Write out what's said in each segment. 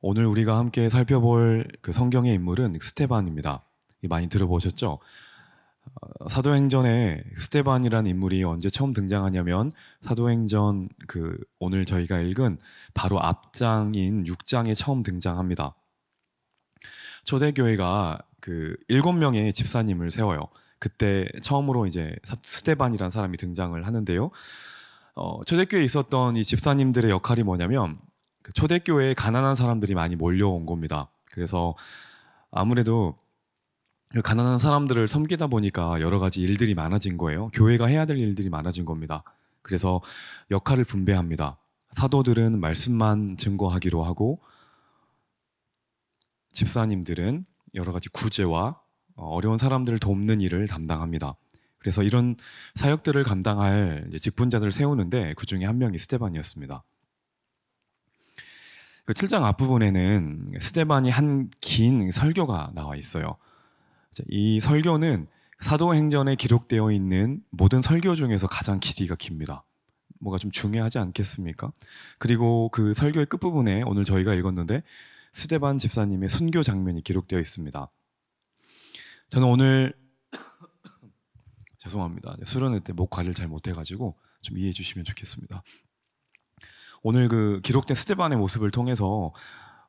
오늘 우리가 함께 살펴볼 그 성경의 인물은 스데반입니다. 많이 들어보셨죠? 사도행전에 스데반이라는 인물이 언제 처음 등장하냐면 사도행전 오늘 저희가 읽은 바로 앞장인 6장에 처음 등장합니다. 초대교회가 7명의 집사님을 세워요. 그때 처음으로 이제 스데반이라는 사람이 등장을 하는데요. 초대교회에 있었던 이 집사님들의 역할이 뭐냐면 초대교회에 가난한 사람들이 많이 몰려온 겁니다. 그래서 아무래도 그 가난한 사람들을 섬기다 보니까 여러 가지 일들이 많아진 거예요. 교회가 해야 될 일들이 많아진 겁니다. 그래서 역할을 분배합니다. 사도들은 말씀만 증거하기로 하고 집사님들은 여러 가지 구제와 어려운 사람들을 돕는 일을 담당합니다. 그래서 이런 사역들을 감당할 직분자들을 세우는데 그 중에 한 명이 스데반이었습니다. 그 7장 앞부분에는 스데반이 한 긴 설교가 나와 있어요. 이 설교는 사도행전에 기록되어 있는 모든 설교 중에서 가장 길이가 깁니다. 뭐가 좀 중요하지 않겠습니까? 그리고 그 설교의 끝부분에 오늘 저희가 읽었는데 스데반 집사님의 순교 장면이 기록되어 있습니다. 저는 오늘 죄송합니다. 수련회 때 목 관리를 잘 못해가지고 좀 이해해 주시면 좋겠습니다. 오늘 그 기록된 스데반의 모습을 통해서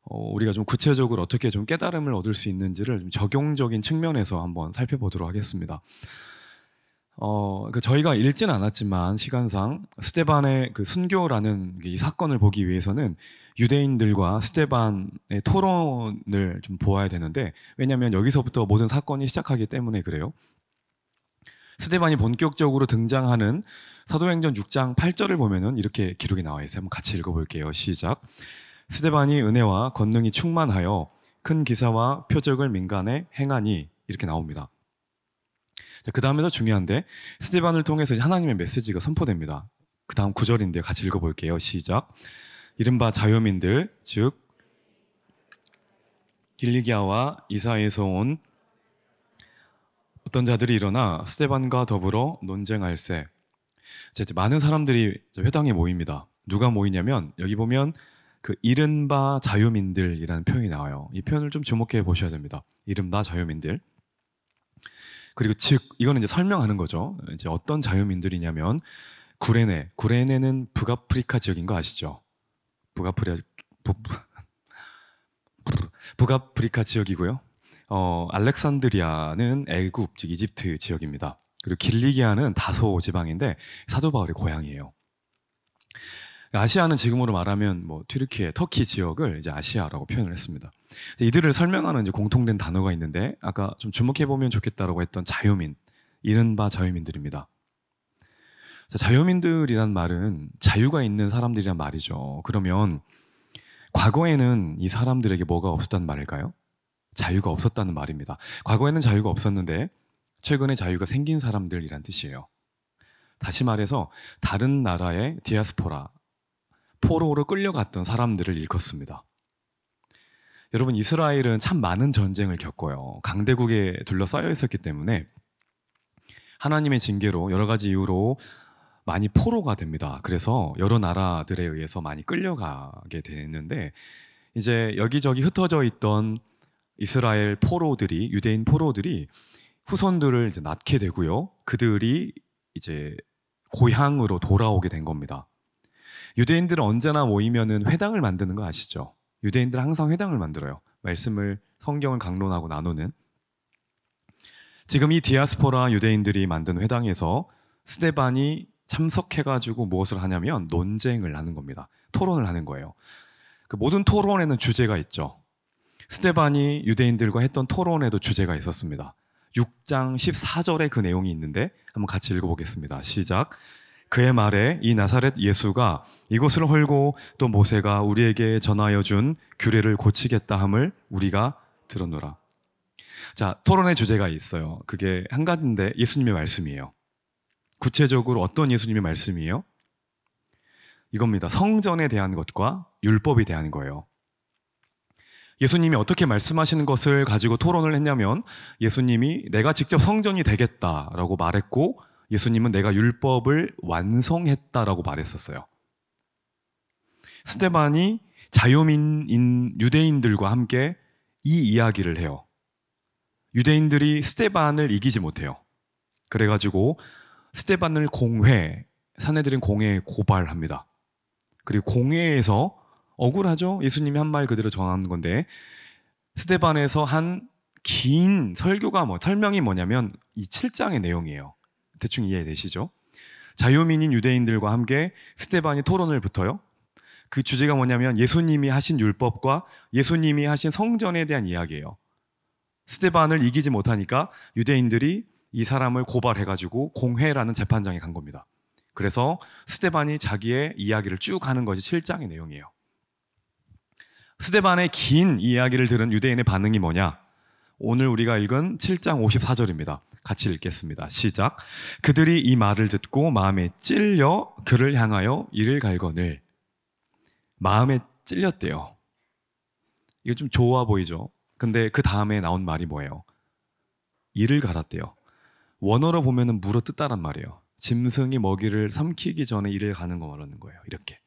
우리가 좀 구체적으로 어떻게 좀 깨달음을 얻을 수 있는지를 좀 적용적인 측면에서 한번 살펴보도록 하겠습니다. 저희가 읽진 않았지만 시간상 스데반의 그 순교라는 이 사건을 보기 위해서는 유대인들과 스데반의 토론을 좀 보아야 되는데, 왜냐하면 여기서부터 모든 사건이 시작하기 때문에 그래요. 스데반이 본격적으로 등장하는 사도행전 6장 8절을 보면은 이렇게 기록이 나와 있어요. 한번 같이 읽어볼게요. 시작. 스데반이 은혜와 권능이 충만하여 큰 기사와 표적을 민간에 행하니, 이렇게 나옵니다. 그 다음에 더 중요한데 스데반을 통해서 하나님의 메시지가 선포됩니다. 그 다음 9절인데요. 같이 읽어볼게요. 시작. 이른바 자유민들, 즉 길리기아와 이사에서 온 어떤 자들이 일어나 스데반과 더불어 논쟁할세. 많은 사람들이 회당에 모입니다. 누가 모이냐면 여기 보면 그 이른바 자유민들이라는 표현이 나와요. 이 표현을 좀 주목해 보셔야 됩니다. 이른바 자유민들. 그리고 즉 이거는 이제 설명하는 거죠. 이제 어떤 자유민들이냐면 구레네는 북아프리카 지역인 거 아시죠? 북아프리카 지역이고요. 알렉산드리아는 애굽, 즉 이집트 지역입니다. 그리고 길리기아는 다소 지방인데 사도 바울의 고향이에요. 아시아는 지금으로 말하면 튀르키예, 터키 지역을 이제 아시아라고 표현을 했습니다. 이들을 설명하는 이제 공통된 단어가 있는데 아까 좀 주목해 보면 좋겠다라고 했던 자유민, 이른바 자유민들입니다. 자유민들이란 말은 자유가 있는 사람들이란 말이죠. 그러면 과거에는 이 사람들에게 뭐가 없었다는 말일까요? 자유가 없었다는 말입니다. 과거에는 자유가 없었는데 최근에 자유가 생긴 사람들이란 뜻이에요. 다시 말해서 다른 나라의 디아스포라, 포로로 끌려갔던 사람들을 일컫습니다. 여러분, 이스라엘은 참 많은 전쟁을 겪어요. 강대국에 둘러싸여 있었기 때문에 하나님의 징계로 여러 가지 이유로 많이 포로가 됩니다. 그래서 여러 나라들에 의해서 많이 끌려가게 되는데 이제 여기저기 흩어져 있던 이스라엘 포로들이, 유대인 포로들이 후손들을 이제 낳게 되고요. 그들이 이제 고향으로 돌아오게 된 겁니다. 유대인들은 언제나 모이면은 회당을 만드는 거 아시죠? 유대인들은 항상 회당을 만들어요. 성경을 강론하고 나누는. 지금 이 디아스포라 유대인들이 만든 회당에서 스데반이 참석해가지고 무엇을 하냐면 논쟁을 하는 겁니다. 토론을 하는 거예요. 그 모든 토론에는 주제가 있죠. 스데반이 유대인들과 했던 토론에도 주제가 있었습니다. 6장 14절에 그 내용이 있는데 한번 같이 읽어보겠습니다. 시작. 그의 말에 이 나사렛 예수가 이곳을 헐고 또 모세가 우리에게 전하여 준 규례를 고치겠다 함을 우리가 들었노라. 자, 토론의 주제가 있어요. 그게 한 가지인데 예수님의 말씀이에요. 구체적으로 어떤 예수님의 말씀이에요? 이겁니다. 성전에 대한 것과 율법에 대한 거예요. 예수님이 어떻게 말씀하시는 것을 가지고 토론을 했냐면 예수님이 내가 직접 성전이 되겠다라고 말했고 예수님은 내가 율법을 완성했다라고 말했었어요. 스데반이 자유민인 유대인들과 함께 이 이야기를 해요. 유대인들이 스데반을 이기지 못해요. 그래가지고 스데반을 사내들인 공회에 고발합니다. 그리고 공회에서 억울하죠? 예수님이 한 말 그대로 전하는 건데 스데반에서 한 긴 설명이 뭐냐면 이 7장의 내용이에요. 대충 이해되시죠? 자유민인 유대인들과 함께 스데반이 토론을 붙어요. 그 주제가 뭐냐면 예수님이 하신 율법과 예수님이 하신 성전에 대한 이야기예요. 스데반을 이기지 못하니까 유대인들이 이 사람을 고발해가지고 공회라는 재판장에 간 겁니다. 그래서 스데반이 자기의 이야기를 쭉 하는 것이 7장의 내용이에요. 스데반의 긴 이야기를 들은 유대인의 반응이 뭐냐? 오늘 우리가 읽은 7장 54절입니다. 같이 읽겠습니다. 시작. 그들이 이 말을 듣고 마음에 찔려 그를 향하여 이를 갈거늘. 마음에 찔렸대요. 이거 좀 좋아 보이죠? 근데 그 다음에 나온 말이 뭐예요? 이를 갈았대요. 원어로 보면은 물어 뜯다란 말이에요. 짐승이 먹이를 삼키기 전에 이를 가는 거 말하는 거예요. 이렇게.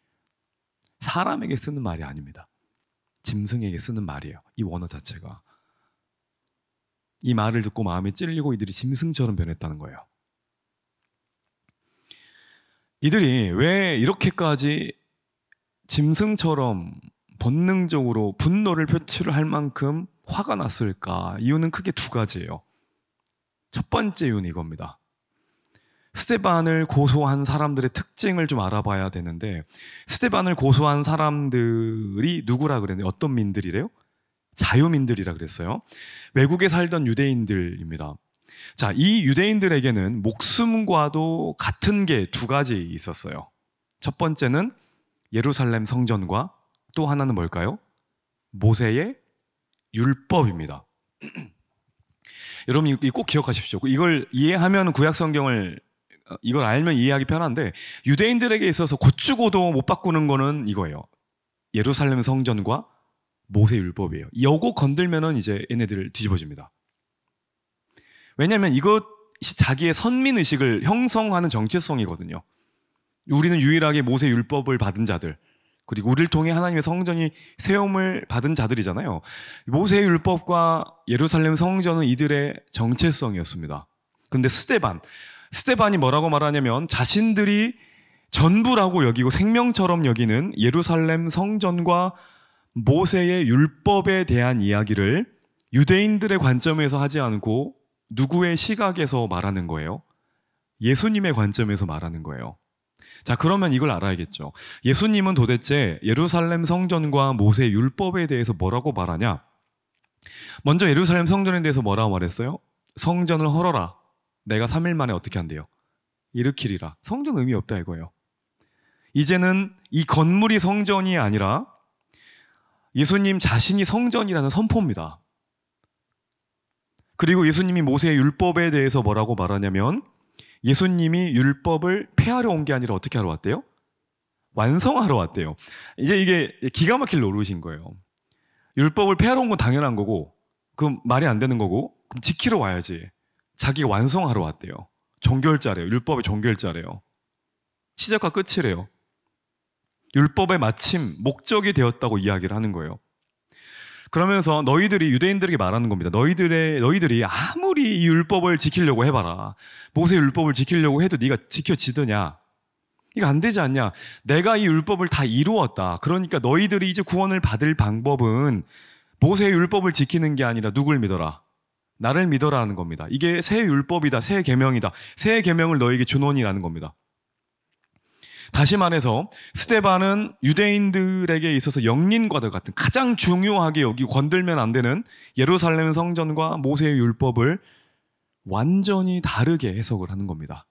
사람에게 쓰는 말이 아닙니다. 짐승에게 쓰는 말이에요. 이 원어 자체가. 이 말을 듣고 마음에 찔리고 이들이 짐승처럼 변했다는 거예요. 이들이 왜 이렇게까지 짐승처럼 본능적으로 분노를 표출을 할 만큼 화가 났을까? 이유는 크게 두 가지예요. 첫 번째 이유는 이겁니다. 스데반을 고소한 사람들의 특징을 좀 알아봐야 되는데 스데반을 고소한 사람들이 누구라 그랬는데 어떤 민들이래요? 자유민들이라 그랬어요. 외국에 살던 유대인들입니다. 자, 이 유대인들에게는 목숨과도 같은 게 두 가지 있었어요. 첫 번째는 예루살렘 성전과 또 하나는 뭘까요? 모세의 율법입니다. 여러분 꼭 기억하십시오. 이걸 이해하면 구약 성경을 이걸 알면 이해하기 편한데 유대인들에게 있어서 고추고도 못 바꾸는 거는 이거예요. 예루살렘 성전과 모세 율법이에요. 요거 건들면은 이제 얘네들 뒤집어집니다. 왜냐하면 이것이 자기의 선민의식을 형성하는 정체성이거든요. 우리는 유일하게 모세 율법을 받은 자들, 그리고 우리를 통해 하나님의 성전이 세움을 받은 자들이잖아요. 모세 율법과 예루살렘 성전은 이들의 정체성이었습니다. 그런데 스데반이 뭐라고 말하냐면 자신들이 전부라고 여기고 생명처럼 여기는 예루살렘 성전과 모세의 율법에 대한 이야기를 유대인들의 관점에서 하지 않고 누구의 시각에서 말하는 거예요? 예수님의 관점에서 말하는 거예요. 자, 그러면 이걸 알아야겠죠. 예수님은 도대체 예루살렘 성전과 모세 율법에 대해서 뭐라고 말하냐? 먼저 예루살렘 성전에 대해서 뭐라고 말했어요? 성전을 헐어라. 내가 3일 만에 어떻게 한대요? 일으키리라. 성전 의미 없다 이거예요. 이제는 이 건물이 성전이 아니라 예수님 자신이 성전이라는 선포입니다. 그리고 예수님이 모세의 율법에 대해서 뭐라고 말하냐면 예수님이 율법을 폐하러 온 게 아니라 어떻게 하러 왔대요? 완성하러 왔대요. 이제 이게 기가 막힐 노릇인 거예요. 율법을 폐하러 온 건 당연한 거고 그럼 말이 안 되는 거고 그럼 지키러 와야지. 자기가 완성하러 왔대요. 종결자래요. 율법의 종결자래요. 시작과 끝이래요. 율법의 마침, 목적이 되었다고 이야기를 하는 거예요. 그러면서 너희들이 유대인들에게 말하는 겁니다. 너희들이 아무리 이 율법을 지키려고 해봐라. 모세 율법을 지키려고 해도 네가 지켜지더냐? 이거 안 되지 않냐? 내가 이 율법을 다 이루었다. 그러니까 너희들이 이제 구원을 받을 방법은 모세의 율법을 지키는 게 아니라 누굴 믿어라? 나를 믿어라는 겁니다. 이게 새 율법이다. 새 계명이다. 새 계명을 너에게 주노니라는 겁니다. 다시 말해서 스데반은 유대인들에게 있어서 영린과도 같은 가장 중요하게 여기고 건들면 안 되는 예루살렘 성전과 모세의 율법을 완전히 다르게 해석을 하는 겁니다.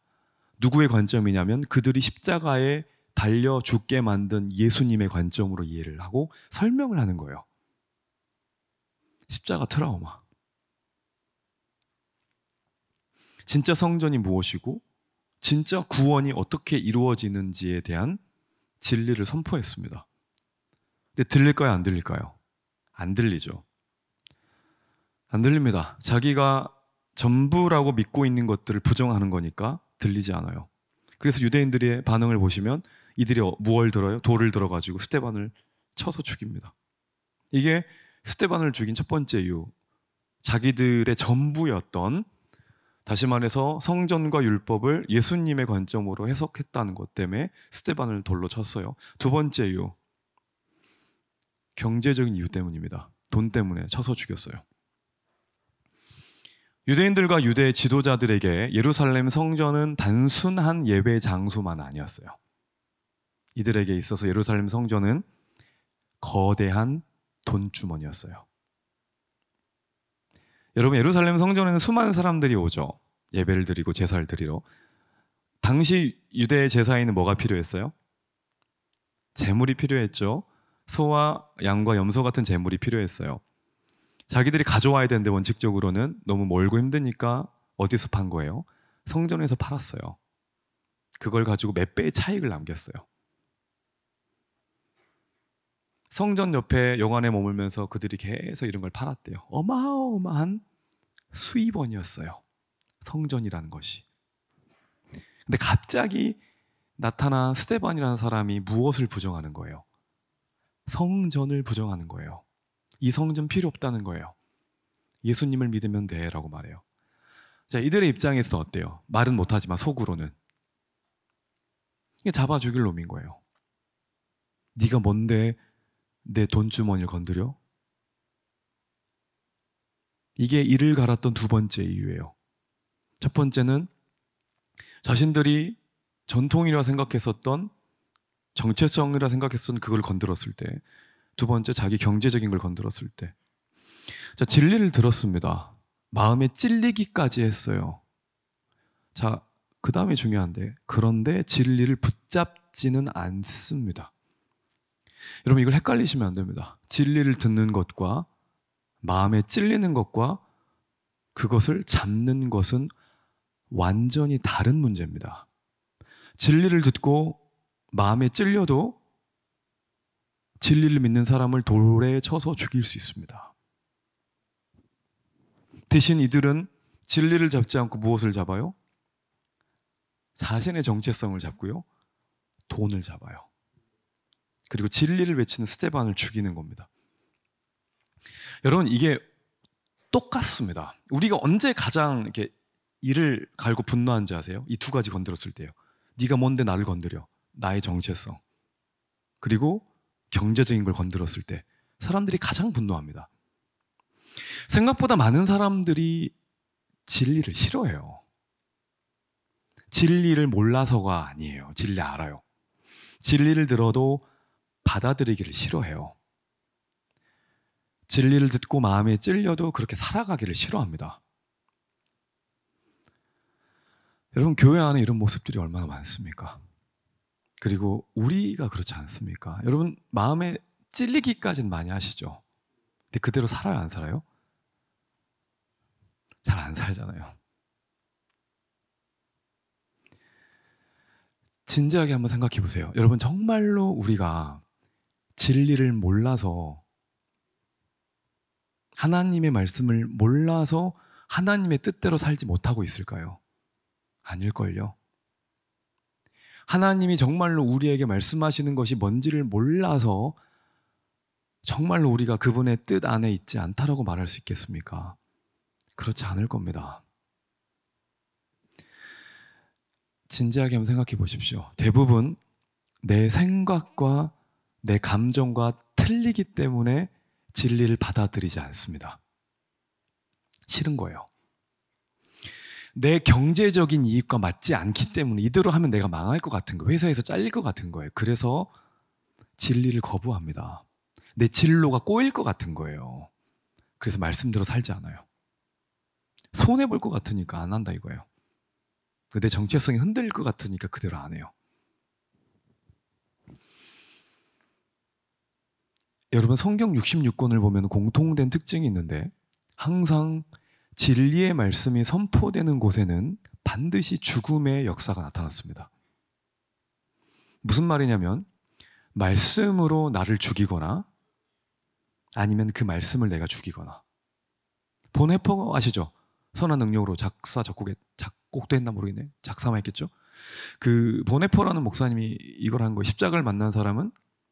누구의 관점이냐면 그들이 십자가에 달려 죽게 만든 예수님의 관점으로 이해를 하고 설명을 하는 거예요. 십자가 트라우마. 진짜 성전이 무엇이고 진짜 구원이 어떻게 이루어지는지에 대한 진리를 선포했습니다. 근데 들릴까요? 안 들릴까요? 안 들리죠. 안 들립니다. 자기가 전부라고 믿고 있는 것들을 부정하는 거니까 들리지 않아요. 그래서 유대인들의 반응을 보시면 이들이 무얼 들어요? 돌을 들어가지고 스데반을 쳐서 죽입니다. 이게 스데반을 죽인 첫 번째 이유. 자기들의 전부였던, 다시 말해서 성전과 율법을 예수님의 관점으로 해석했다는 것 때문에 스데반을 돌로 쳤어요. 두 번째 이유, 경제적인 이유 때문입니다. 돈 때문에 쳐서 죽였어요. 유대인들과 유대 지도자들에게 예루살렘 성전은 단순한 예배 장소만 아니었어요. 이들에게 있어서 예루살렘 성전은 거대한 돈주머니였어요. 여러분, 예루살렘 성전에는 수많은 사람들이 오죠. 예배를 드리고 제사를 드리러. 당시 유대 제사에는 뭐가 필요했어요? 제물이 필요했죠. 소와 양과 염소 같은 제물이 필요했어요. 자기들이 가져와야 되는데 원칙적으로는 너무 멀고 힘드니까 어디서 판 거예요? 성전에서 팔았어요. 그걸 가지고 몇 배의 차익을 남겼어요. 성전 옆에 영안에 머물면서 그들이 계속 이런 걸 팔았대요. 어마어마한 수입원이었어요. 성전이라는 것이. 근데 갑자기 나타난 스데반이라는 사람이 무엇을 부정하는 거예요? 성전을 부정하는 거예요. 이 성전 필요 없다는 거예요. 예수님을 믿으면 돼 라고 말해요. 자, 이들의 입장에서는 어때요? 말은 못하지만 속으로는 이게 잡아 죽일 놈인 거예요. 네가 뭔데 내 돈주머니를 건드려? 이게 이를 갈았던 두 번째 이유예요. 첫 번째는 자신들이 전통이라 생각했었던, 정체성이라 생각했었던 그걸 건드렸을 때, 두 번째 자기 경제적인 걸 건드렸을 때. 자, 진리를 들었습니다. 마음에 찔리기까지 했어요. 자, 그 다음에 중요한데, 그런데 진리를 붙잡지는 않습니다. 여러분, 이걸 헷갈리시면 안 됩니다. 진리를 듣는 것과 마음에 찔리는 것과 그것을 잡는 것은 완전히 다른 문제입니다. 진리를 듣고 마음에 찔려도 진리를 믿는 사람을 돌에 쳐서 죽일 수 있습니다. 대신 이들은 진리를 잡지 않고 무엇을 잡아요? 자신의 정체성을 잡고요, 돈을 잡아요. 그리고 진리를 외치는 스데반을 죽이는 겁니다. 여러분, 이게 똑같습니다. 우리가 언제 가장 이렇게 이를 갈고 분노한지 아세요? 이 두 가지 건드렸을 때요. 네가 뭔데 나를 건드려? 나의 정체성. 그리고 경제적인 걸 건드렸을 때 사람들이 가장 분노합니다. 생각보다 많은 사람들이 진리를 싫어해요. 진리를 몰라서가 아니에요. 진리 알아요. 진리를 들어도 받아들이기를 싫어해요. 진리를 듣고 마음에 찔려도 그렇게 살아가기를 싫어합니다. 여러분, 교회 안에 이런 모습들이 얼마나 많습니까? 그리고 우리가 그렇지 않습니까? 여러분, 마음에 찔리기까지는 많이 하시죠? 근데 그대로 살아요, 안 살아요? 잘 안 살잖아요. 진지하게 한번 생각해 보세요. 여러분, 정말로 우리가 진리를 몰라서, 하나님의 말씀을 몰라서 하나님의 뜻대로 살지 못하고 있을까요? 아닐걸요. 하나님이 정말로 우리에게 말씀하시는 것이 뭔지를 몰라서 정말로 우리가 그분의 뜻 안에 있지 않다라고 말할 수 있겠습니까? 그렇지 않을 겁니다. 진지하게 한번 생각해 보십시오. 대부분 내 생각과 내 감정과 틀리기 때문에 진리를 받아들이지 않습니다. 싫은 거예요. 내 경제적인 이익과 맞지 않기 때문에 이대로 하면 내가 망할 것 같은 거예요. 회사에서 잘릴 것 같은 거예요. 그래서 진리를 거부합니다. 내 진로가 꼬일 것 같은 거예요. 그래서 말씀대로 살지 않아요. 손해볼 것 같으니까 안 한다 이거예요. 내 정체성이 흔들릴 것 같으니까 그대로 안 해요. 여러분, 성경 66권을 보면 공통된 특징이 있는데 항상 진리의 말씀이 선포되는 곳에는 반드시 죽음의 역사가 나타났습니다. 무슨 말이냐면 말씀으로 나를 죽이거나 아니면 그 말씀을 내가 죽이거나. 본해퍼 아시죠? 선한 능력으로 작곡도 했나 모르겠네. 작사만 했겠죠? 그 본해퍼라는 목사님이 이걸 한 거예요. 십자가를 만난 사람은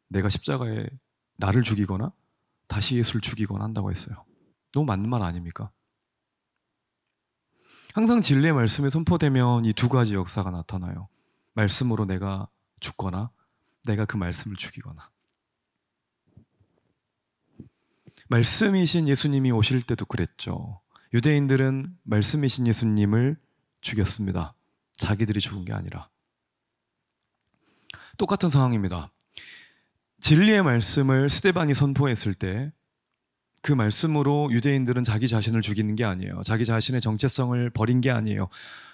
내가 십자가에 나를 죽이거나 다시 예수를 죽이거나 한다고 했어요. 너무 맞는 말 아닙니까? 항상 진리의 말씀이 선포되면 이 두 가지 역사가 나타나요. 말씀으로 내가 죽거나 내가 그 말씀을 죽이거나. 말씀이신 예수님이 오실 때도 그랬죠. 유대인들은 말씀이신 예수님을 죽였습니다. 자기들이 죽은 게 아니라. 똑같은 상황입니다. 진리의 말씀을 스데반이 선포했을 때 그 말씀으로 유대인들은 자기 자신을 죽이는 게 아니에요. 자기 자신의 정체성을 버린 게 아니에요.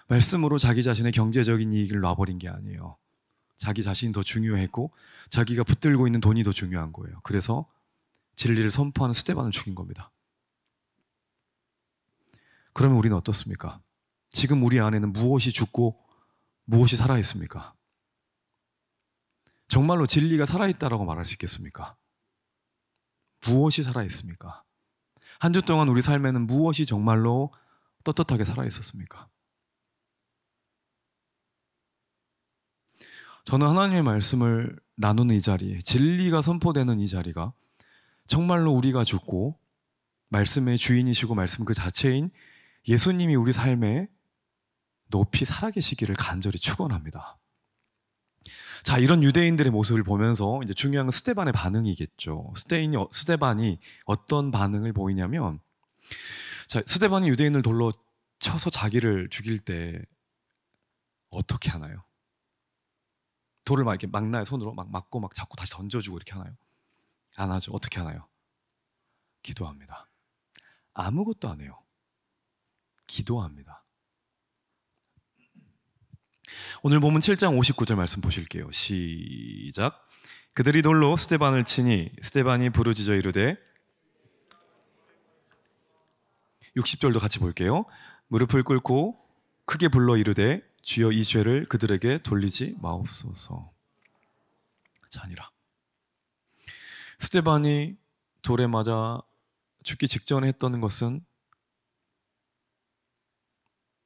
말씀으로 자기 자신의 경제적인 이익을 놔버린 게 아니에요. 자기 자신이 더 중요했고 자기가 붙들고 있는 돈이 더 중요한 거예요. 그래서 진리를 선포하는 스데반을 죽인 겁니다. 그러면 우리는 어떻습니까? 지금 우리 안에는 무엇이 죽고 무엇이 살아있습니까? 정말로 진리가 살아있다라고 말할 수 있겠습니까? 무엇이 살아있습니까? 한 주 동안 우리 삶에는 무엇이 정말로 떳떳하게 살아있었습니까? 저는 하나님의 말씀을 나누는 이 자리에, 진리가 선포되는 이 자리가 정말로 우리가 죽고 말씀의 주인이시고 말씀 그 자체인 예수님이 우리 삶에 높이 살아계시기를 간절히 축원합니다. 자, 이런 유대인들의 모습을 보면서 이제 중요한 건 스데반의 반응이겠죠. 스데반이 어떤 반응을 보이냐면, 자, 스데반이 유대인을 돌로 쳐서 자기를 죽일 때 어떻게 하나요? 돌을 막 이렇게 막나요? 손으로 막 맞고 막 잡고 다시 던져주고 이렇게 하나요? 안 하죠. 어떻게 하나요? 기도합니다. 아무것도 안 해요. 기도합니다. 오늘 본문 7장 59절 말씀 보실게요. 시작. 그들이 돌로 스데반을 치니 스데반이 부르짖어 이르되 60절도 같이 볼게요. 무릎을 꿇고 크게 불러 이르되 주여 이 죄를 그들에게 돌리지 마옵소서. 자니라. 스데반이 돌에 맞아 죽기 직전에 했던 것은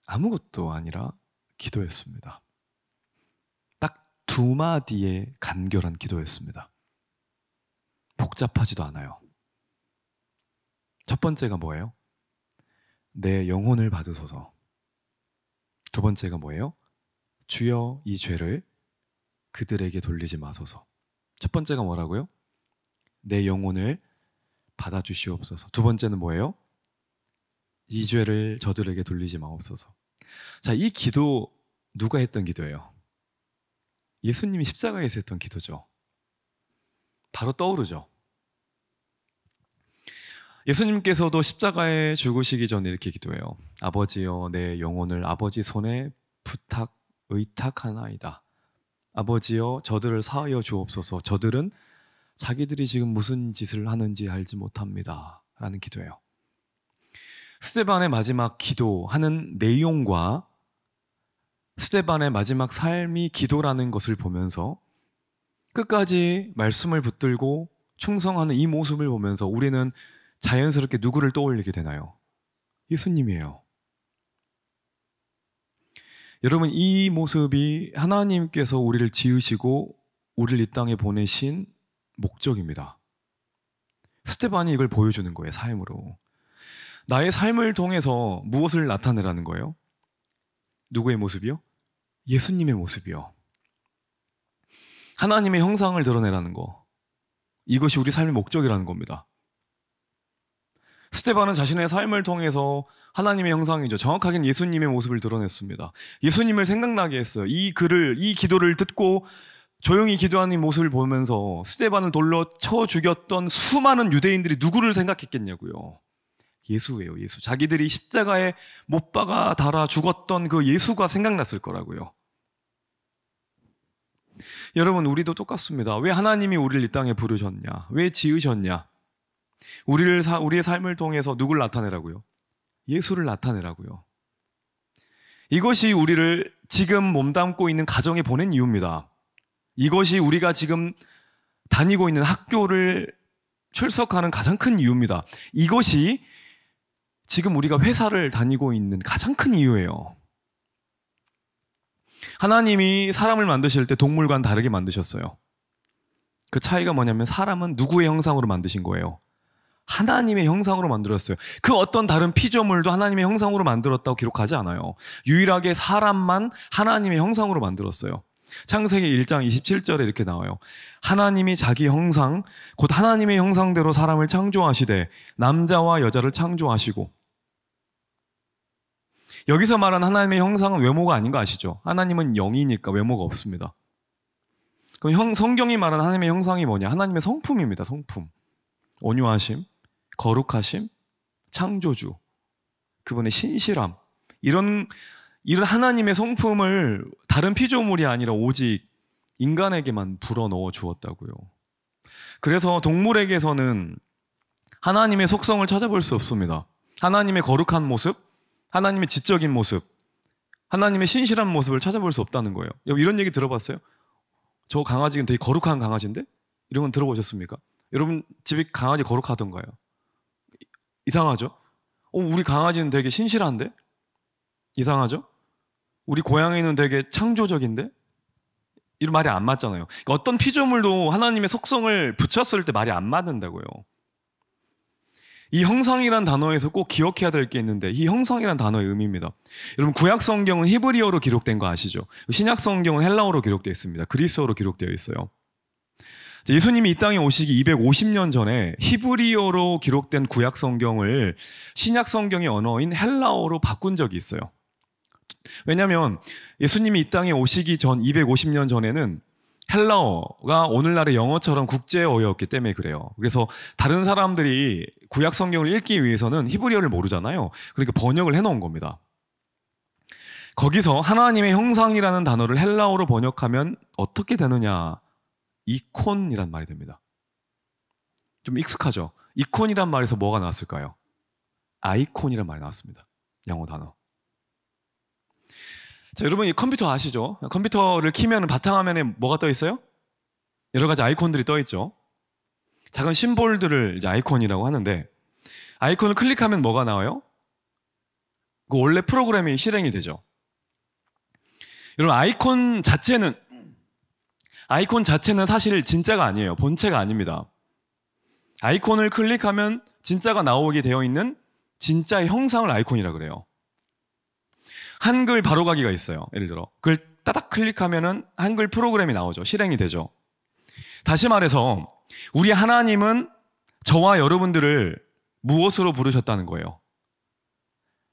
아무것도 아니라 기도했습니다. 딱 두 마디의 간결한 기도였습니다. 복잡하지도 않아요. 첫 번째가 뭐예요? 내 영혼을 받으소서. 두 번째가 뭐예요? 주여 이 죄를 그들에게 돌리지 마소서. 첫 번째가 뭐라고요? 내 영혼을 받아주시옵소서. 두 번째는 뭐예요? 이 죄를 저들에게 돌리지 마옵소서. 자, 이 기도 누가 했던 기도예요? 예수님이 십자가에서 했던 기도죠. 바로 떠오르죠. 예수님께서도 십자가에 죽으시기 전에 이렇게 기도해요. 아버지여 내 영혼을 아버지 손에 의탁하나이다. 아버지여 저들을 사하여 주옵소서. 저들은 자기들이 지금 무슨 짓을 하는지 알지 못합니다. 라는 기도예요. 스데반의 마지막 기도하는 내용과 스데반의 마지막 삶이 기도라는 것을 보면서 끝까지 말씀을 붙들고 충성하는 이 모습을 보면서 우리는 자연스럽게 누구를 떠올리게 되나요? 예수님이에요. 여러분, 이 모습이 하나님께서 우리를 지으시고 우리를 이 땅에 보내신 목적입니다. 스데반이 이걸 보여주는 거예요, 삶으로. 나의 삶을 통해서 무엇을 나타내라는 거예요? 누구의 모습이요? 예수님의 모습이요. 하나님의 형상을 드러내라는 거. 이것이 우리 삶의 목적이라는 겁니다. 스데반은 자신의 삶을 통해서 하나님의 형상이죠. 정확하게는 예수님의 모습을 드러냈습니다. 예수님을 생각나게 했어요. 이 기도를 듣고 조용히 기도하는 모습을 보면서 스데반을 돌로 쳐 죽였던 수많은 유대인들이 누구를 생각했겠냐고요. 예수예요, 예수. 자기들이 십자가에 못 박아 달아 죽었던 그 예수가 생각났을 거라고요. 여러분, 우리도 똑같습니다. 왜 하나님이 우리를 이 땅에 부르셨냐? 왜 지으셨냐? 우리의 삶을 통해서 누굴 나타내라고요? 예수를 나타내라고요. 이것이 우리를 지금 몸담고 있는 가정에 보낸 이유입니다. 이것이 우리가 지금 다니고 있는 학교를 출석하는 가장 큰 이유입니다. 이것이 지금 우리가 회사를 다니고 있는 가장 큰 이유예요. 하나님이 사람을 만드실 때 동물과는 다르게 만드셨어요. 그 차이가 뭐냐면 사람은 누구의 형상으로 만드신 거예요? 하나님의 형상으로 만들었어요. 그 어떤 다른 피조물도 하나님의 형상으로 만들었다고 기록하지 않아요. 유일하게 사람만 하나님의 형상으로 만들었어요. 창세기 1장 27절에 이렇게 나와요. 하나님이 자기 형상, 곧 하나님의 형상대로 사람을 창조하시되 남자와 여자를 창조하시고. 여기서 말한 하나님의 형상은 외모가 아닌 거 아시죠? 하나님은 영이니까 외모가 없습니다. 그럼 성경이 말하는 하나님의 형상이 뭐냐? 하나님의 성품입니다. 성품. 온유하심, 거룩하심, 창조주, 그분의 신실함, 이런 하나님의 성품을 다른 피조물이 아니라 오직 인간에게만 불어넣어 주었다고요. 그래서 동물에게서는 하나님의 속성을 찾아볼 수 없습니다. 하나님의 거룩한 모습, 하나님의 지적인 모습, 하나님의 신실한 모습을 찾아볼 수 없다는 거예요. 이런 얘기 들어봤어요? 저 강아지는 되게 거룩한 강아지인데? 이런 건 들어보셨습니까? 여러분 집에 강아지 거룩하던가요? 이상하죠? 우리 강아지는 되게 신실한데? 이상하죠? 우리 고양이는 되게 창조적인데? 이런 말이 안 맞잖아요. 그러니까 어떤 피조물도 하나님의 속성을 붙였을 때 말이 안 맞는다고요. 이 형상이란 단어에서 꼭 기억해야 될 게 있는데, 이 형상이란 단어의 의미입니다. 여러분 구약 성경은 히브리어로 기록된 거 아시죠? 신약 성경은 헬라어로 기록되어 있습니다. 그리스어로 기록되어 있어요. 예수님이 이 땅에 오시기 250년 전에 히브리어로 기록된 구약 성경을 신약 성경의 언어인 헬라어로 바꾼 적이 있어요. 왜냐하면 예수님이 이 땅에 오시기 전 250년 전에는 헬라어가 오늘날의 영어처럼 국제어였기 때문에 그래요. 그래서 다른 사람들이 구약 성경을 읽기 위해서는 히브리어를 모르잖아요. 그러니까 번역을 해놓은 겁니다. 거기서 하나님의 형상이라는 단어를 헬라어로 번역하면 어떻게 되느냐? 이콘이란 말이 됩니다. 좀 익숙하죠? 이콘이란 말에서 뭐가 나왔을까요? 아이콘이란 말이 나왔습니다. 영어 단어. 자, 여러분 이 컴퓨터 아시죠? 컴퓨터를 키면 바탕화면에 뭐가 떠 있어요? 여러 가지 아이콘들이 떠 있죠. 작은 심볼들을 이제 아이콘이라고 하는데, 아이콘을 클릭하면 뭐가 나와요? 그 원래 프로그램이 실행이 되죠. 여러분 아이콘 자체는 사실 진짜가 아니에요. 본체가 아닙니다. 아이콘을 클릭하면 진짜가 나오게 되어 있는 진짜의 형상을 아이콘이라 그래요. 한글 바로가기가 있어요. 예를 들어 그걸 따닥 클릭하면은 한글 프로그램이 나오죠. 실행이 되죠. 다시 말해서 우리 하나님은 저와 여러분들을 무엇으로 부르셨다는 거예요?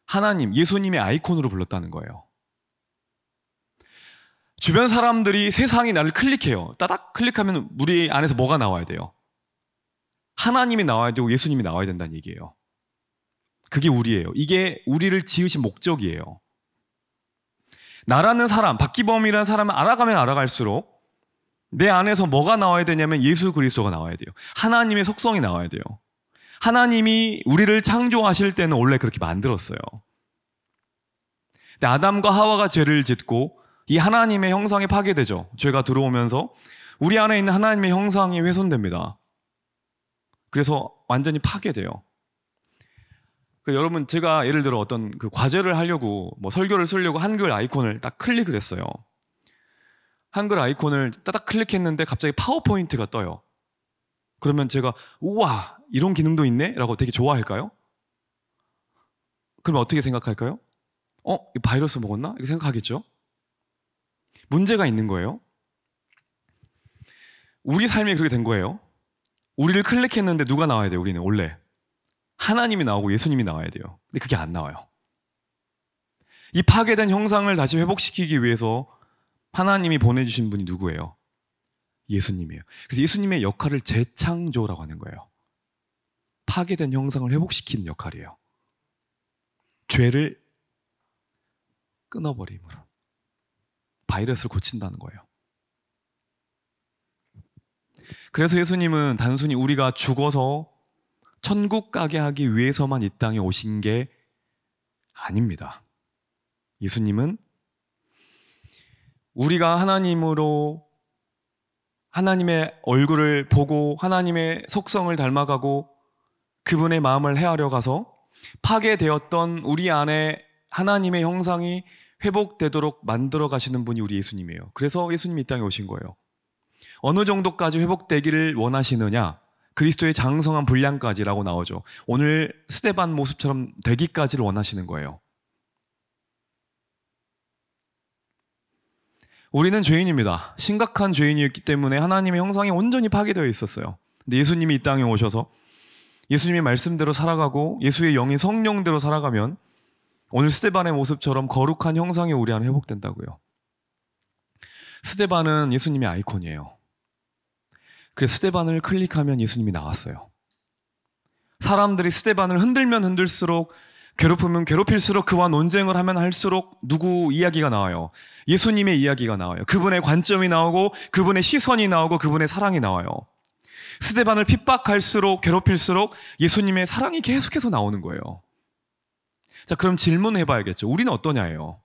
하나님, 예수님의 아이콘으로 불렀다는 거예요. 주변 사람들이 세상이 나를 클릭해요. 따닥 클릭하면 우리 안에서 뭐가 나와야 돼요? 하나님이 나와야 되고 예수님이 나와야 된다는 얘기예요. 그게 우리예요. 이게 우리를 지으신 목적이에요. 나라는 사람, 박기범이라는 사람을 알아가면 알아갈수록 내 안에서 뭐가 나와야 되냐면 예수 그리스도가 나와야 돼요. 하나님의 속성이 나와야 돼요. 하나님이 우리를 창조하실 때는 원래 그렇게 만들었어요. 근데 아담과 하와가 죄를 짓고 이 하나님의 형상이 파괴되죠. 죄가 들어오면서 우리 안에 있는 하나님의 형상이 훼손됩니다. 그래서 완전히 파괴돼요. 여러분 제가 예를 들어 어떤 그 과제를 하려고 설교를 쓰려고 한글 아이콘을 딱 클릭을 했어요. 한글 아이콘을 따닥 클릭했는데 갑자기 파워포인트가 떠요. 그러면 제가 우와 이런 기능도 있네? 라고 되게 좋아할까요? 그럼 어떻게 생각할까요? 이 바이러스 먹었나? 이렇게 생각하겠죠? 문제가 있는 거예요. 우리 삶이 그렇게 된 거예요. 우리를 클릭했는데 누가 나와야 돼요? 우리는 원래 하나님이 나오고 예수님이 나와야 돼요. 근데 그게 안 나와요. 이 파괴된 형상을 다시 회복시키기 위해서 하나님이 보내주신 분이 누구예요? 예수님이에요. 그래서 예수님의 역할을 재창조라고 하는 거예요. 파괴된 형상을 회복시키는 역할이에요. 죄를 끊어버림으로 바이러스를 고친다는 거예요. 그래서 예수님은 단순히 우리가 죽어서 천국 가게 하기 위해서만 이 땅에 오신 게 아닙니다. 예수님은 우리가 하나님으로 하나님의 얼굴을 보고 하나님의 속성을 닮아가고 그분의 마음을 헤아려 가서 파괴되었던 우리 안에 하나님의 형상이 회복되도록 만들어 가시는 분이 우리 예수님이에요. 그래서 예수님이 이 땅에 오신 거예요. 어느 정도까지 회복되기를 원하시느냐? 그리스도의 장성한 분량까지라고 나오죠. 오늘 스데반 모습처럼 되기까지를 원하시는 거예요. 우리는 죄인입니다. 심각한 죄인이었기 때문에 하나님의 형상이 온전히 파괴되어 있었어요. 근데 예수님이 이 땅에 오셔서 예수님의 말씀대로 살아가고 예수의 영인 성령대로 살아가면 오늘 스데반의 모습처럼 거룩한 형상이 우리 안에 회복된다고요. 스데반은 예수님의 아이콘이에요. 그래서 스데반을 클릭하면 예수님이 나왔어요. 사람들이 스데반을 흔들면 흔들수록, 괴롭히면 괴롭힐수록, 그와 논쟁을 하면 할수록 누구 이야기가 나와요? 예수님의 이야기가 나와요. 그분의 관점이 나오고 그분의 시선이 나오고 그분의 사랑이 나와요. 스데반을 핍박할수록, 괴롭힐수록 예수님의 사랑이 계속해서 나오는 거예요. 자, 그럼 질문해봐야겠죠. 우리는 어떠냐예요?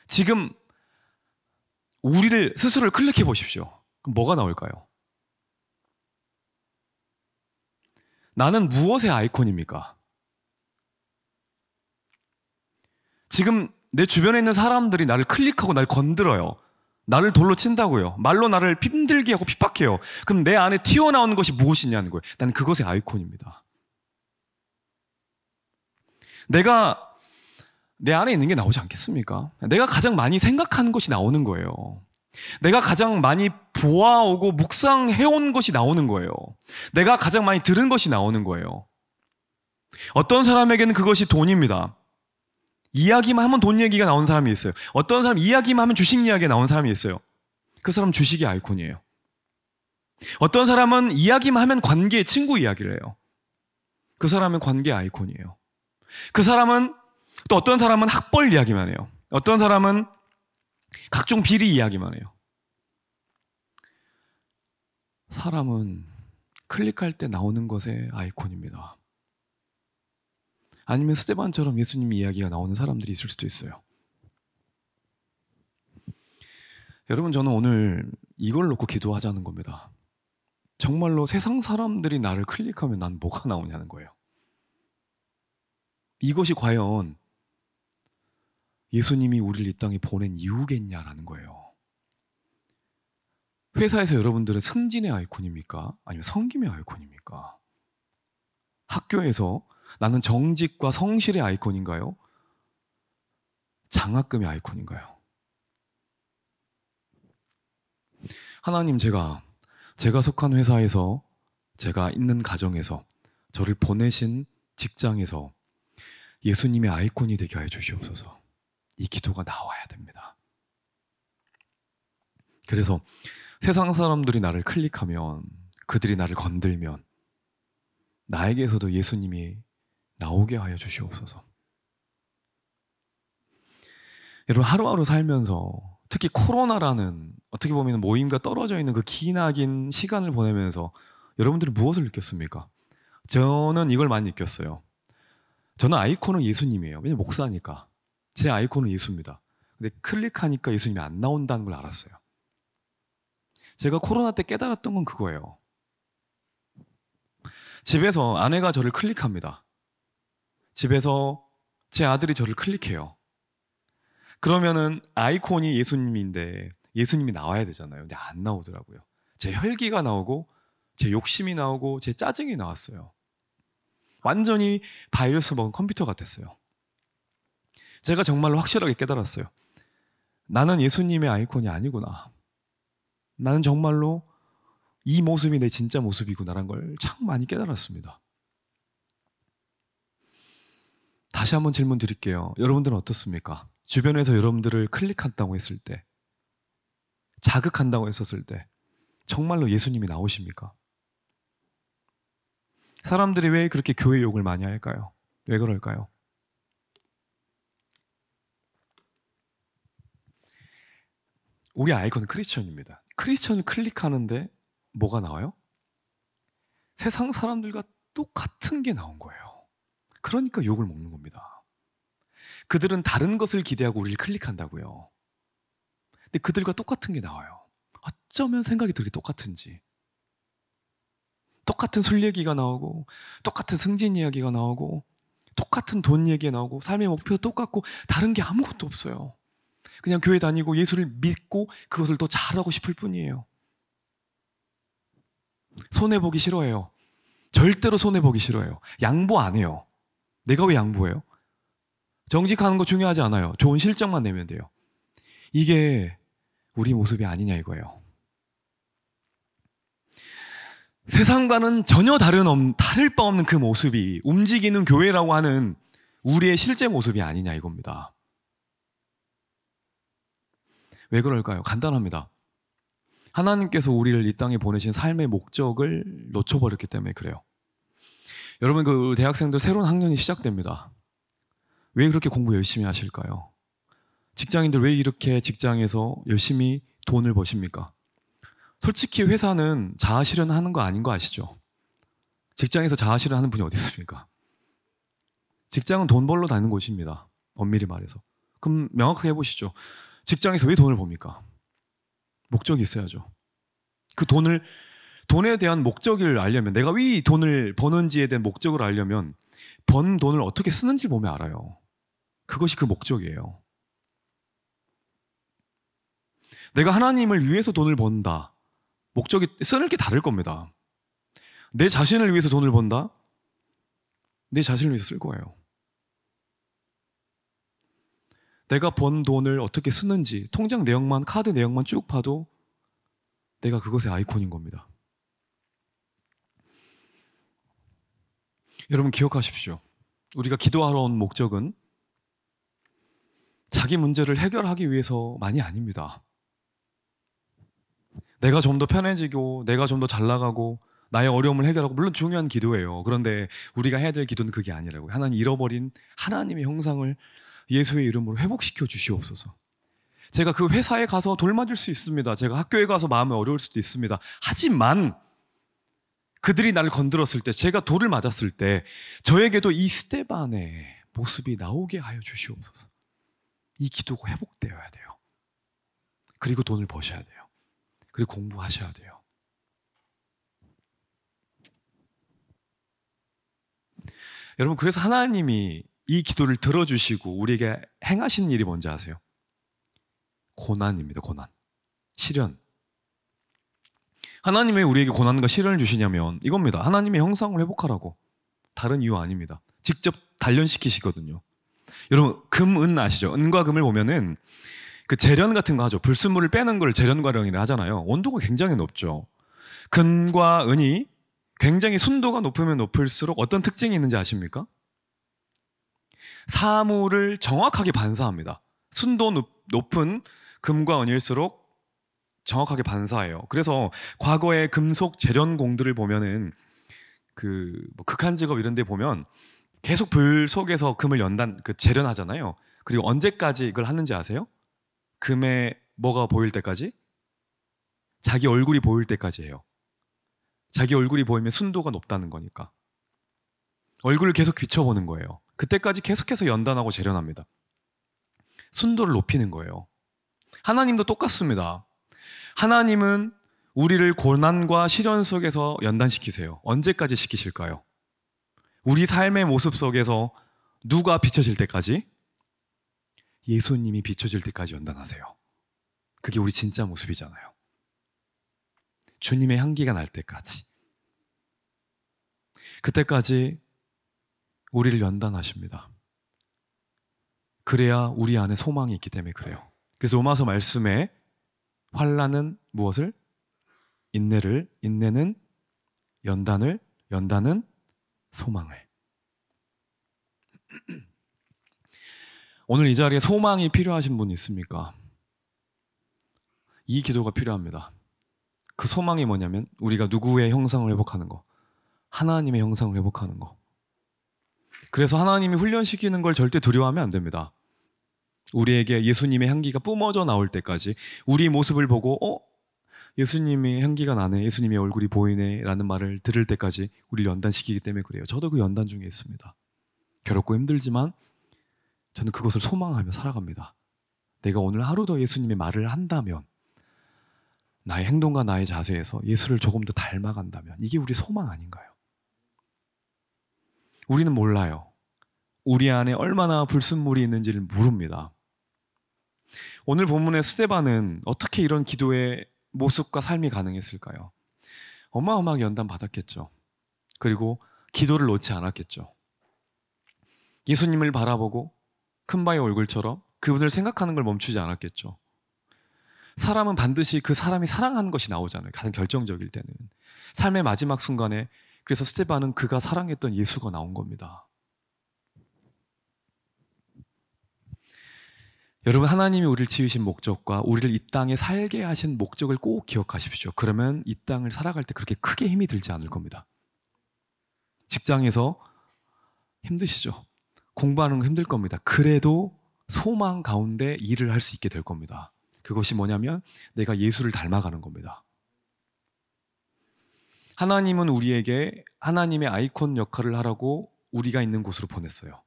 지금 우리를 스스로를 클릭해 보십시오. 그럼 뭐가 나올까요? 나는 무엇의 아이콘입니까? 지금 내 주변에 있는 사람들이 나를 클릭하고 나를 건드려요. 나를 돌로 친다고요. 말로 나를 힘들게 하고 핍박해요. 그럼 내 안에 튀어나오는 것이 무엇이냐는 거예요. 나는 그것의 아이콘입니다. 내가 내 안에 있는 게 나오지 않겠습니까? 내가 가장 많이 생각하는 것이 나오는 거예요. 내가 가장 많이 보아오고 묵상해온 것이 나오는 거예요. 내가 가장 많이 들은 것이 나오는 거예요. 어떤 사람에게는 그것이 돈입니다. 이야기만 하면 돈 얘기가 나오는 사람이 있어요. 어떤 사람 이야기만 하면 주식 이야기가 나오는 사람이 있어요. 그 사람은 주식이 아이콘이에요. 어떤 사람은 이야기만 하면 관계, 친구 이야기를 해요. 그 사람은 관계 아이콘이에요. 그 사람은 또 어떤 사람은 학벌 이야기만 해요. 어떤 사람은 각종 비리 이야기만 해요. 사람은 클릭할 때 나오는 것의 아이콘입니다. 아니면 스데반처럼 예수님 이야기가 나오는 사람들이 있을 수도 있어요. 여러분, 저는 오늘 이걸 놓고 기도하자는 겁니다. 정말로 세상 사람들이 나를 클릭하면 난 뭐가 나오냐는 거예요. 이것이 과연 예수님이 우리를 이 땅에 보낸 이유겠냐라는 거예요. 회사에서 여러분들은 승진의 아이콘입니까? 아니면 섬김의 아이콘입니까? 학교에서 나는 정직과 성실의 아이콘인가요? 장학금의 아이콘인가요? 하나님, 제가 속한 회사에서, 제가 있는 가정에서, 저를 보내신 직장에서 예수님의 아이콘이 되게 하여 주시옵소서. 이 기도가 나와야 됩니다. 그래서 세상 사람들이 나를 클릭하면, 그들이 나를 건들면 나에게서도 예수님이 나오게 하여 주시옵소서. 여러분, 하루하루 살면서 특히 코로나라는 어떻게 보면 모임과 떨어져 있는 그 기나긴 시간을 보내면서 여러분들은 무엇을 느꼈습니까? 저는 이걸 많이 느꼈어요. 저는 아이콘은 예수님이에요. 왜냐면 목사니까. 제 아이콘은 예수입니다. 근데 클릭하니까 예수님이 안 나온다는 걸 알았어요. 제가 코로나 때 깨달았던 건 그거예요. 집에서 아내가 저를 클릭합니다. 집에서 제 아들이 저를 클릭해요. 그러면은 아이콘이 예수님인데 예수님이 나와야 되잖아요. 근데 안 나오더라고요. 제 혈기가 나오고 제 욕심이 나오고 제 짜증이 나왔어요. 완전히 바이러스 먹은 컴퓨터 같았어요. 제가 정말로 확실하게 깨달았어요. 나는 예수님의 아이콘이 아니구나. 나는 정말로 이 모습이 내 진짜 모습이구나라는 걸 참 많이 깨달았습니다. 다시 한번 질문 드릴게요. 여러분들은 어떻습니까? 주변에서 여러분들을 클릭한다고 했을 때, 자극한다고 했었을 때 정말로 예수님이 나오십니까? 사람들이 왜 그렇게 교회 욕을 많이 할까요? 왜 그럴까요? 우리 아이콘은 크리스천입니다. 크리스천을 클릭하는데 뭐가 나와요? 세상 사람들과 똑같은 게 나온 거예요. 그러니까 욕을 먹는 겁니다. 그들은 다른 것을 기대하고 우리를 클릭한다고요. 근데 그들과 똑같은 게 나와요. 어쩌면 생각이 되게 똑같은지. 똑같은 술 얘기가 나오고, 똑같은 승진 이야기가 나오고, 똑같은 돈 얘기가 나오고, 삶의 목표도 똑같고 다른 게 아무것도 없어요. 그냥 교회 다니고 예수를 믿고 그것을 더 잘하고 싶을 뿐이에요. 손해보기 싫어해요. 절대로 손해보기 싫어해요. 양보 안 해요. 내가 왜 양보해요? 정직하는 거 중요하지 않아요. 좋은 실적만 내면 돼요. 이게 우리 모습이 아니냐 이거예요. 세상과는 전혀 다를 바 없는 그 모습이 움직이는 교회라고 하는 우리의 실제 모습이 아니냐 이겁니다. 왜 그럴까요? 간단합니다. 하나님께서 우리를 이 땅에 보내신 삶의 목적을 놓쳐버렸기 때문에 그래요. 여러분, 그 대학생들 새로운 학년이 시작됩니다. 왜 그렇게 공부 열심히 하실까요? 직장인들 왜 이렇게 직장에서 열심히 돈을 버십니까? 솔직히 회사는 자아 실현하는 거 아닌 거 아시죠? 직장에서 자아 실현하는 분이 어디 있습니까? 직장은 돈 벌러 다니는 곳입니다. 엄밀히 말해서. 그럼 명확하게 해보시죠. 직장에서 왜 돈을 법니까? 목적이 있어야죠. 그 돈에 대한 목적을 알려면, 내가 왜 이 돈을 버는지에 대한 목적을 알려면 번 돈을 어떻게 쓰는지 보면 알아요. 그것이 그 목적이에요. 내가 하나님을 위해서 돈을 번다. 목적이 쓰는 게 다를 겁니다. 내 자신을 위해서 돈을 번다? 내 자신을 위해서 쓸 거예요. 내가 번 돈을 어떻게 쓰는지 통장 내역만, 카드 내역만 쭉 봐도 내가 그것의 아이콘인 겁니다. 여러분 기억하십시오. 우리가 기도하러 온 목적은 자기 문제를 해결하기 위해서만이 아닙니다. 내가 좀 더 편해지고 내가 좀 더 잘 나가고 나의 어려움을 해결하고, 물론 중요한 기도예요. 그런데 우리가 해야 될 기도는 그게 아니라고요. 하나님, 잃어버린 하나님의 형상을 예수의 이름으로 회복시켜 주시옵소서. 제가 그 회사에 가서 돌 맞을 수 있습니다. 제가 학교에 가서 마음이 어려울 수도 있습니다. 하지만 그들이 나를 건드렸을 때, 제가 돌을 맞았을 때 저에게도 이 스데반의 모습이 나오게 하여 주시옵소서. 이 기도가 회복되어야 돼요. 그리고 돈을 버셔야 돼요. 그리고 공부하셔야 돼요. 여러분, 그래서 하나님이 이 기도를 들어주시고 우리에게 행하시는 일이 뭔지 아세요? 고난입니다. 고난. 시련. 하나님이 우리에게 고난과 시련을 주시냐면 이겁니다. 하나님의 형상을 회복하라고. 다른 이유 아닙니다. 직접 단련시키시거든요. 여러분, 금, 은 아시죠? 은과 금을 보면은 그 재련 같은 거 하죠. 불순물을 빼는 걸 재련과령이라 하잖아요. 온도가 굉장히 높죠. 금과 은이 굉장히 순도가 높으면 높을수록 어떤 특징이 있는지 아십니까? 사물을 정확하게 반사합니다. 순도 높은 금과 은일수록 정확하게 반사해요. 그래서 과거의 금속 재련공들을 보면은 뭐 극한 직업 이런 데 보면 계속 불 속에서 금을 재련하잖아요. 그리고 언제까지 이걸 하는지 아세요? 금에 뭐가 보일 때까지? 자기 얼굴이 보일 때까지 해요. 자기 얼굴이 보이면 순도가 높다는 거니까. 얼굴을 계속 비춰보는 거예요. 그때까지 계속해서 연단하고 재련합니다. 순도를 높이는 거예요. 하나님도 똑같습니다. 하나님은 우리를 고난과 시련 속에서 연단시키세요. 언제까지 시키실까요? 우리 삶의 모습 속에서 누가 비춰질 때까지? 예수님이 비춰질 때까지 연단하세요. 그게 우리 진짜 모습이잖아요. 주님의 향기가 날 때까지. 그때까지 우리를 연단하십니다. 그래야 우리 안에 소망이 있기 때문에 그래요. 그래서 로마서 말씀에 환난은 무엇을? 인내를, 인내는 연단을, 연단은 소망을. 오늘 이 자리에 소망이 필요하신 분 있습니까? 이 기도가 필요합니다. 그 소망이 뭐냐면 우리가 누구의 형상을 회복하는 거, 하나님의 형상을 회복하는 거. 그래서 하나님이 훈련시키는 걸 절대 두려워하면 안 됩니다. 우리에게 예수님의 향기가 뿜어져 나올 때까지 우리 모습을 보고 예수님의 향기가 나네, 예수님의 얼굴이 보이네 라는 말을 들을 때까지 우리를 연단시키기 때문에 그래요. 저도 그 연단 중에 있습니다. 괴롭고 힘들지만 저는 그것을 소망하며 살아갑니다. 내가 오늘 하루 더 예수님의 말을 한다면, 나의 행동과 나의 자세에서 예수를 조금 더 닮아간다면, 이게 우리 소망 아닌가요? 우리는 몰라요. 우리 안에 얼마나 불순물이 있는지를 모릅니다. 오늘 본문의 스데반은 어떻게 이런 기도의 모습과 삶이 가능했을까요? 어마어마하게 연단 받았겠죠. 그리고 기도를 놓지 않았겠죠. 예수님을 바라보고 큰바의 얼굴처럼 그분을 생각하는 걸 멈추지 않았겠죠. 사람은 반드시 그 사람이 사랑하는 것이 나오잖아요. 가장 결정적일 때는. 삶의 마지막 순간에 그래서 스데반은 그가 사랑했던 예수가 나온 겁니다. 여러분, 하나님이 우리를 지으신 목적과 우리를 이 땅에 살게 하신 목적을 꼭 기억하십시오. 그러면 이 땅을 살아갈 때 그렇게 크게 힘이 들지 않을 겁니다. 직장에서 힘드시죠? 공부하는 거 힘들 겁니다. 그래도 소망 가운데 일을 할 수 있게 될 겁니다. 그것이 뭐냐면 내가 예수를 닮아가는 겁니다. 하나님은 우리에게 하나님의 아이콘 역할을 하라고 우리가 있는 곳으로 보냈어요.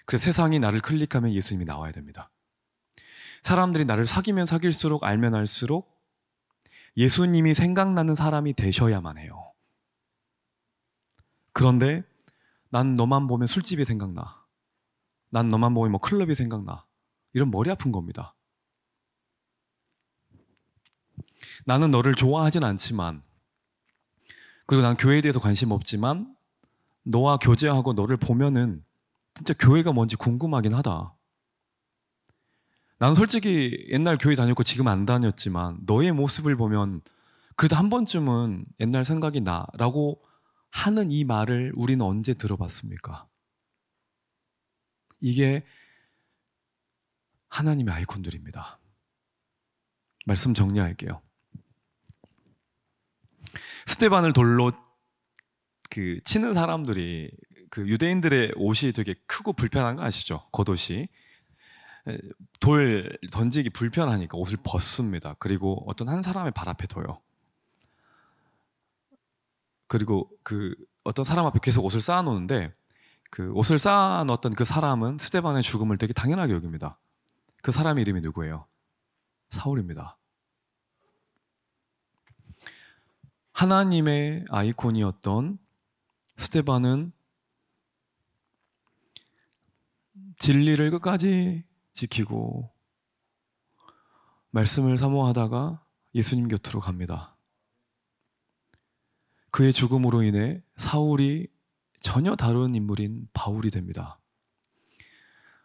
그래서 세상이 나를 클릭하면 예수님이 나와야 됩니다. 사람들이 나를 사귀면 사귈수록 알면 알수록 예수님이 생각나는 사람이 되셔야만 해요. 그런데 난 너만 보면 술집이 생각나. 난 너만 보면 뭐 클럽이 생각나. 이런 머리 아픈 겁니다. 나는 너를 좋아하진 않지만, 그리고 난 교회에 대해서 관심 없지만 너와 교제하고 너를 보면은 진짜 교회가 뭔지 궁금하긴 하다. 나는 솔직히 옛날 교회 다녔고 지금 안 다녔지만 너의 모습을 보면 그래도 한 번쯤은 옛날 생각이 나라고 하는 이 말을 우리는 언제 들어봤습니까? 이게 하나님의 아이콘들입니다. 말씀 정리할게요. 스데반을 돌로 치는 사람들이 그 유대인들의 옷이 되게 크고 불편한 거 아시죠? 겉옷이. 돌 던지기 불편하니까 옷을 벗습니다. 그리고 어떤 한 사람의 발 앞에 둬요. 그리고 어떤 사람 앞에 계속 옷을 쌓아놓는데 그 옷을 쌓아놓았던 그 사람은 스데반의 죽음을 되게 당연하게 여깁니다. 그 사람의 이름이 누구예요? 사울입니다. 하나님의 아이콘이었던 스데반은 진리를 끝까지 지키고 말씀을 사모하다가 예수님 곁으로 갑니다. 그의 죽음으로 인해 사울이 전혀 다른 인물인 바울이 됩니다.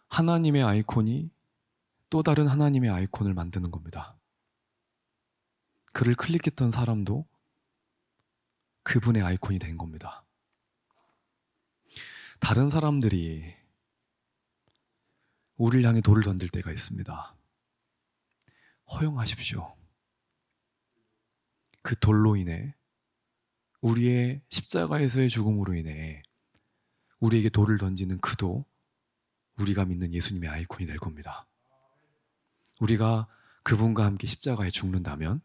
하나님의 아이콘이 또 다른 하나님의 아이콘을 만드는 겁니다. 그를 클릭했던 사람도 그분의 아이콘이 된 겁니다. 다른 사람들이 우리를 향해 돌을 던질 때가 있습니다. 허용하십시오. 그 돌로 인해 우리의 십자가에서의 죽음으로 인해 우리에게 돌을 던지는 그도 우리가 믿는 예수님의 아이콘이 될 겁니다. 우리가 그분과 함께 십자가에 죽는다면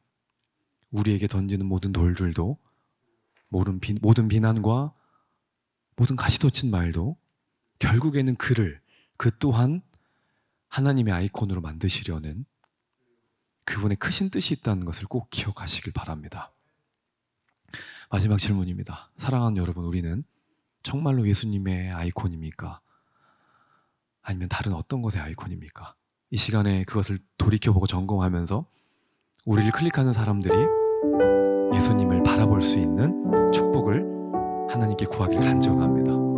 우리에게 던지는 모든 돌들도 모든 비난과 모든 가시돋친 말도 결국에는 그 또한 하나님의 아이콘으로 만드시려는 그분의 크신 뜻이 있다는 것을 꼭 기억하시길 바랍니다. 마지막 질문입니다. 사랑하는 여러분, 우리는 정말로 예수님의 아이콘입니까? 아니면 다른 어떤 것의 아이콘입니까? 이 시간에 그것을 돌이켜보고 점검하면서 우리를 클릭하는 사람들이 예수님을 바라볼 수 있는 축복을 하나님께 구하길 간절합니다.